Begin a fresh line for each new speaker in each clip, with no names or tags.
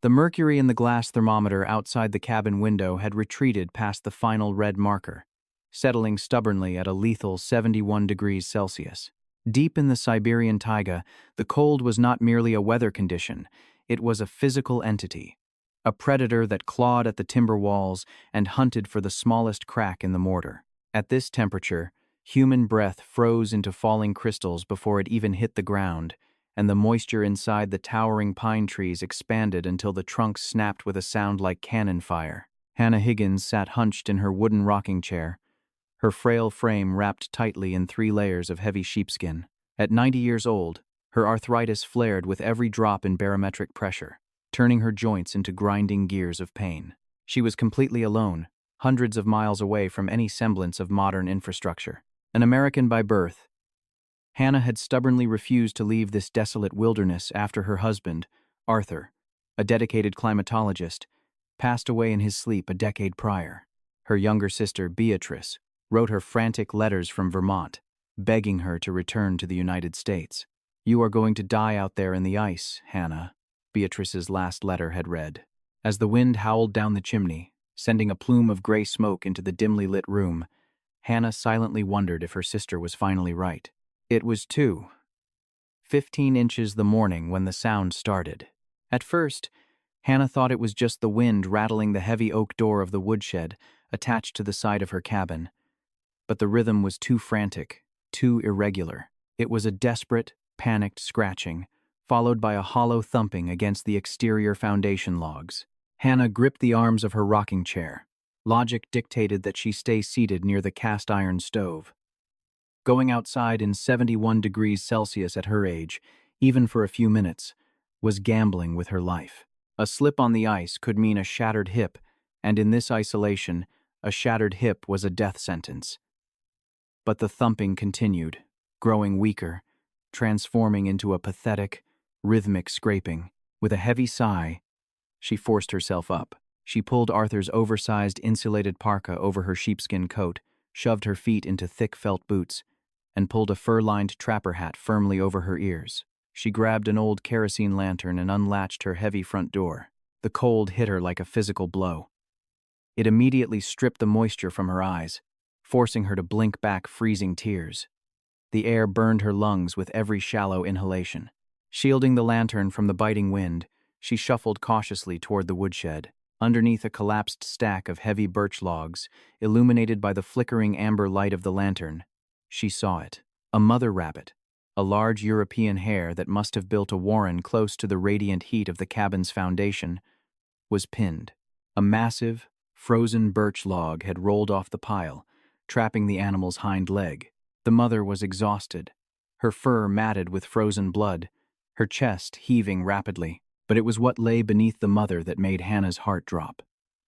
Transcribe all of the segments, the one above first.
The mercury in the glass thermometer outside the cabin window had retreated past the final red marker, settling stubbornly at a lethal 71 degrees Celsius. Deep in the Siberian taiga, the cold was not merely a weather condition, it was a physical entity, a predator that clawed at the timber walls and hunted for the smallest crack in the mortar. At this temperature, human breath froze into falling crystals before it even hit the ground, and the moisture inside the towering pine trees expanded until the trunks snapped with a sound like cannon fire. Hannah Higgins sat hunched in her wooden rocking chair, her frail frame wrapped tightly in 3 layers of heavy sheepskin. At 90 years old, her arthritis flared with every drop in barometric pressure, turning her joints into grinding gears of pain. She was completely alone, hundreds of miles away from any semblance of modern infrastructure. An American by birth, Hannah had stubbornly refused to leave this desolate wilderness after her husband, Arthur, a dedicated climatologist, passed away in his sleep a decade prior. Her younger sister, Beatrice, wrote her frantic letters from Vermont, begging her to return to the United States. "You are going to die out there in the ice, Hannah," Beatrice's last letter had read. As the wind howled down the chimney, sending a plume of gray smoke into the dimly lit room, Hannah silently wondered if her sister was finally right. It was 2:15 inches the morning when the sound started. At first, Hannah thought it was just the wind rattling the heavy oak door of the woodshed attached to the side of her cabin. But the rhythm was too frantic, too irregular. It was a desperate, panicked scratching, followed by a hollow thumping against the exterior foundation logs. Hannah gripped the arms of her rocking chair. Logic dictated that she stay seated near the cast-iron stove. Going outside in 71 degrees Celsius at her age, even for a few minutes, was gambling with her life. A slip on the ice could mean a shattered hip, and in this isolation, a shattered hip was a death sentence. But the thumping continued, growing weaker, transforming into a pathetic, rhythmic scraping. With a heavy sigh, she forced herself up. She pulled Arthur's oversized insulated parka over her sheepskin coat, shoved her feet into thick felt boots, and pulled a fur-lined trapper hat firmly over her ears. She grabbed an old kerosene lantern and unlatched her heavy front door. The cold hit her like a physical blow. It immediately stripped the moisture from her eyes, forcing her to blink back freezing tears. The air burned her lungs with every shallow inhalation. Shielding the lantern from the biting wind, she shuffled cautiously toward the woodshed. Underneath a collapsed stack of heavy birch logs, illuminated by the flickering amber light of the lantern, she saw it. A mother rabbit, a large European hare that must have built a warren close to the radiant heat of the cabin's foundation, was pinned. A massive, frozen birch log had rolled off the pile, trapping the animal's hind leg. The mother was exhausted, her fur matted with frozen blood, her chest heaving rapidly. But it was what lay beneath the mother that made Hannah's heart drop.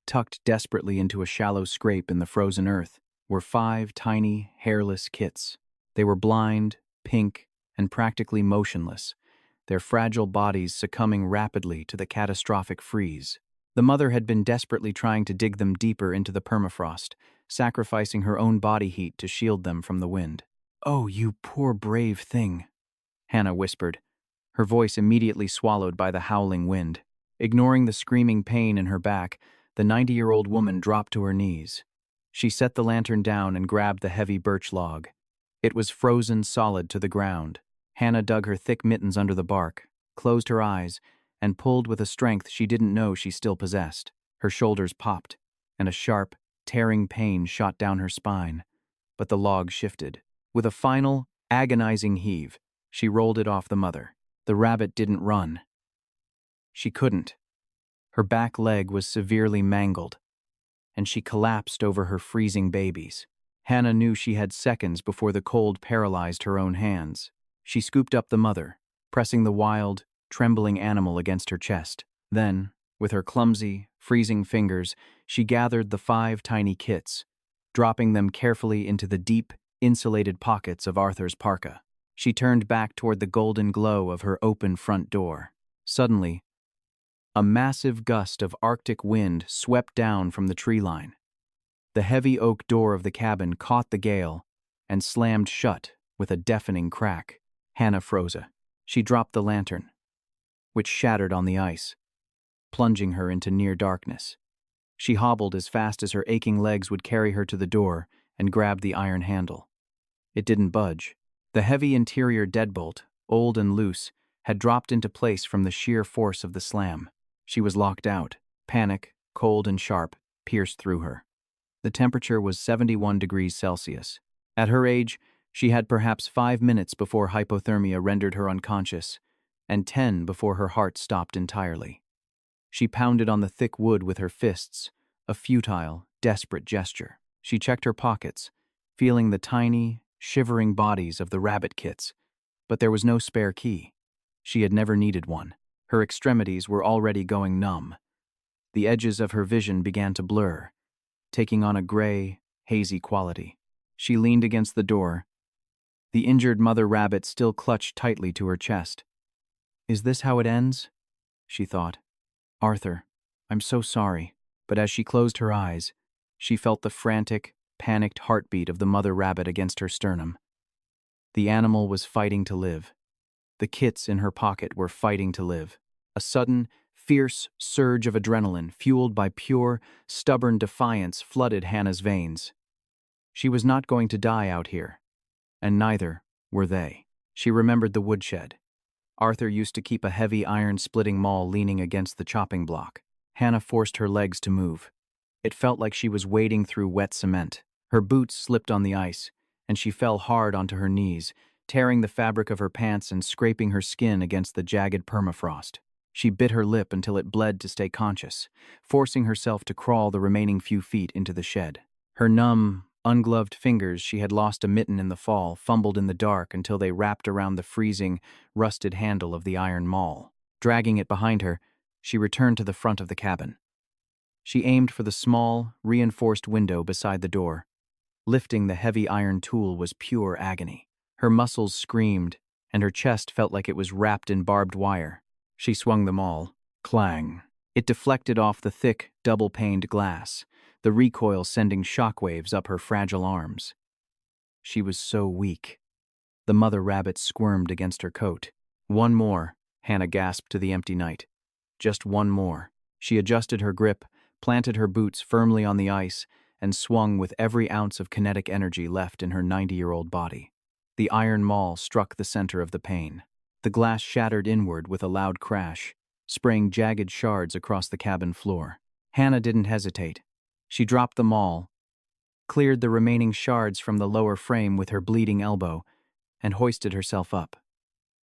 Tucked desperately into a shallow scrape in the frozen earth were 5 tiny, hairless kits. They were blind, pink, and practically motionless, their fragile bodies succumbing rapidly to the catastrophic freeze. The mother had been desperately trying to dig them deeper into the permafrost, sacrificing her own body heat to shield them from the wind. "Oh, you poor brave thing," Hannah whispered, her voice immediately swallowed by the howling wind. Ignoring the screaming pain in her back, the 90-year-old woman dropped to her knees. She set the lantern down and grabbed the heavy birch log. It was frozen solid to the ground. Hannah dug her thick mittens under the bark, closed her eyes, and pulled with a strength she didn't know she still possessed. Her shoulders popped, and a sharp, tearing pain shot down her spine. But the log shifted. With a final, agonizing heave, she rolled it off the mother. The rabbit didn't run. She couldn't. Her back leg was severely mangled, and she collapsed over her freezing babies. Hannah knew she had seconds before the cold paralyzed her own hands. She scooped up the mother, pressing the wild, trembling animal against her chest. Then, with her clumsy, freezing fingers, she gathered the 5 tiny kits, dropping them carefully into the deep, insulated pockets of Arthur's parka. She turned back toward the golden glow of her open front door. Suddenly, a massive gust of Arctic wind swept down from the tree line. The heavy oak door of the cabin caught the gale and slammed shut with a deafening crack. Hannah froze. She dropped the lantern, which shattered on the ice. plunging her into near darkness. She hobbled as fast as her aching legs would carry her to the door and grabbed the iron handle. It didn't budge. The heavy interior deadbolt, old and loose, had dropped into place from the sheer force of the slam. She was locked out. Panic, cold and sharp, pierced through her. The temperature was 71 degrees Celsius. At her age, she had perhaps 5 minutes before hypothermia rendered her unconscious, and 10 before her heart stopped entirely. She pounded on the thick wood with her fists, a futile, desperate gesture. She checked her pockets, feeling the tiny, shivering bodies of the rabbit kits, but there was no spare key. She had never needed one. Her extremities were already going numb. The edges of her vision began to blur, taking on a gray, hazy quality. She leaned against the door. The injured mother rabbit still clutched tightly to her chest. "Is this how it ends?" she thought. "Arthur, I'm so sorry." But as she closed her eyes, she felt the frantic, panicked heartbeat of the mother rabbit against her sternum. The animal was fighting to live. The kits in her pocket were fighting to live. A sudden, fierce surge of adrenaline, fueled by pure, stubborn defiance, flooded Hannah's veins. She was not going to die out here, and neither were they. She remembered the woodshed. Arthur used to keep a heavy iron-splitting maul leaning against the chopping block. Hannah forced her legs to move. It felt like she was wading through wet cement. Her boots slipped on the ice, and she fell hard onto her knees, tearing the fabric of her pants and scraping her skin against the jagged permafrost. She bit her lip until it bled to stay conscious, forcing herself to crawl the remaining few feet into the shed. Her numb, ungloved fingers, she had lost a mitten in the fall, fumbled in the dark until they wrapped around the freezing, rusted handle of the iron maul. Dragging it behind her, she returned to the front of the cabin. She aimed for the small, reinforced window beside the door. Lifting the heavy iron tool was pure agony. Her muscles screamed, and her chest felt like it was wrapped in barbed wire. She swung the maul. Clang. It deflected off the thick, double-paned glass, the recoil sending shockwaves up her fragile arms. She was so weak. The mother rabbit squirmed against her coat. "One more," Hannah gasped to the empty night. "Just one more." She adjusted her grip, planted her boots firmly on the ice, and swung with every ounce of kinetic energy left in her 90-year-old body. The iron maul struck the center of the pane. The glass shattered inward with a loud crash, spraying jagged shards across the cabin floor. Hannah didn't hesitate. She dropped the maul, cleared the remaining shards from the lower frame with her bleeding elbow, and hoisted herself up.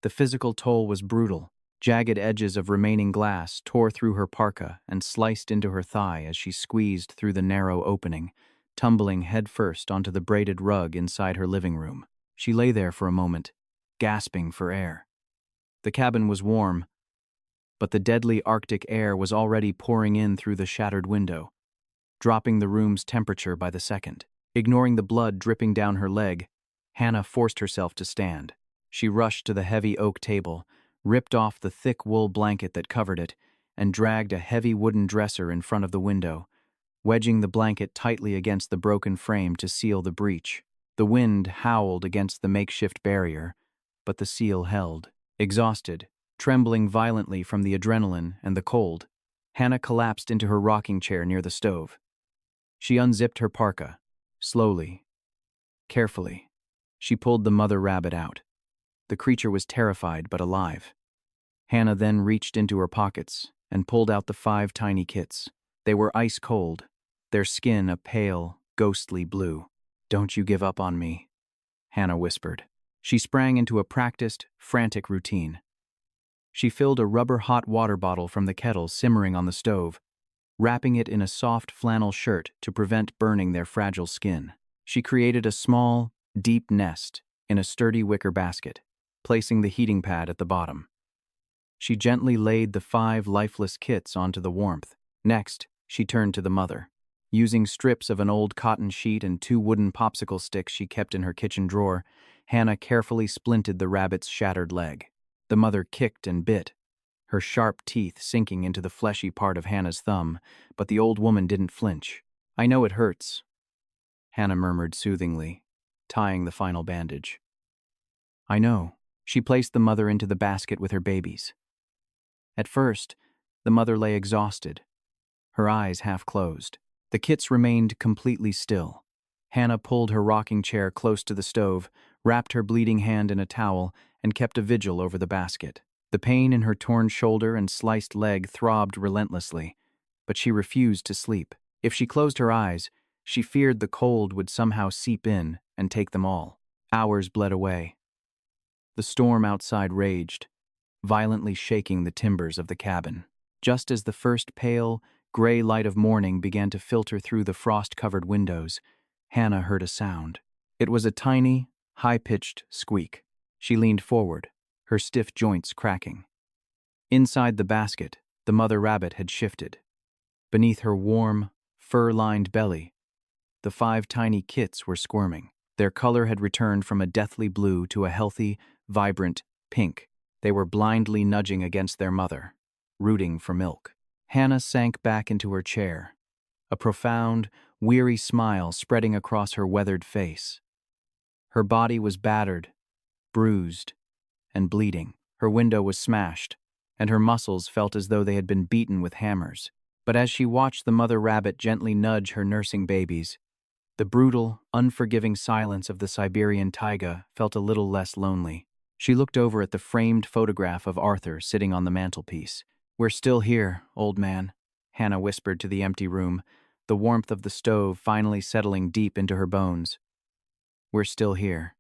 The physical toll was brutal. Jagged edges of remaining glass tore through her parka and sliced into her thigh as she squeezed through the narrow opening, tumbling headfirst onto the braided rug inside her living room. She lay there for a moment, gasping for air. The cabin was warm, but the deadly Arctic air was already pouring in through the shattered window, dropping the room's temperature by the second. Ignoring the blood dripping down her leg, Hannah forced herself to stand. She rushed to the heavy oak table, ripped off the thick wool blanket that covered it, and dragged a heavy wooden dresser in front of the window, wedging the blanket tightly against the broken frame to seal the breach. The wind howled against the makeshift barrier, but the seal held. Exhausted, trembling violently from the adrenaline and the cold, Hannah collapsed into her rocking chair near the stove. She unzipped her parka. Slowly, carefully, she pulled the mother rabbit out. The creature was terrified but alive. Hannah then reached into her pockets and pulled out the 5 tiny kits. They were ice cold, their skin a pale, ghostly blue. "Don't you give up on me," Hannah whispered. She sprang into a practiced, frantic routine. She filled a rubber hot water bottle from the kettle simmering on the stove, wrapping it in a soft flannel shirt to prevent burning their fragile skin. She created a small, deep nest in a sturdy wicker basket, placing the heating pad at the bottom. She gently laid the 5 lifeless kits onto the warmth. Next, she turned to the mother. Using strips of an old cotton sheet and 2 wooden popsicle sticks she kept in her kitchen drawer, Hannah carefully splinted the rabbit's shattered leg. The mother kicked and bit, her sharp teeth sinking into the fleshy part of Hannah's thumb, but the old woman didn't flinch. "I know it hurts," Hannah murmured soothingly, tying the final bandage. "I know." She placed the mother into the basket with her babies. At first, The mother lay exhausted, her eyes half closed. The kits remained completely still. Hannah pulled her rocking chair close to the stove, wrapped her bleeding hand in a towel, and kept a vigil over the basket. The pain in her torn shoulder and sliced leg throbbed relentlessly, but she refused to sleep. If she closed her eyes, she feared the cold would somehow seep in and take them all. Hours bled away. The storm outside raged, violently shaking the timbers of the cabin. Just as the first pale, gray light of morning began to filter through the frost-covered windows, Hannah heard a sound. It was a tiny, high-pitched squeak. She leaned forward, her stiff joints cracking. Inside the basket, the mother rabbit had shifted. Beneath her warm, fur-lined belly, the 5 tiny kits were squirming. Their color had returned from a deathly blue to a healthy, vibrant pink. They were blindly nudging against their mother, rooting for milk. Hannah sank back into her chair, a profound, weary smile spreading across her weathered face. Her body was battered, bruised, and bleeding. Her window was smashed, and her muscles felt as though they had been beaten with hammers. But as she watched the mother rabbit gently nudge her nursing babies, the brutal, unforgiving silence of the Siberian taiga felt a little less lonely. She looked over at the framed photograph of Arthur sitting on the mantelpiece. "We're still here, old man," Hannah whispered to the empty room, the warmth of the stove finally settling deep into her bones. "We're still here."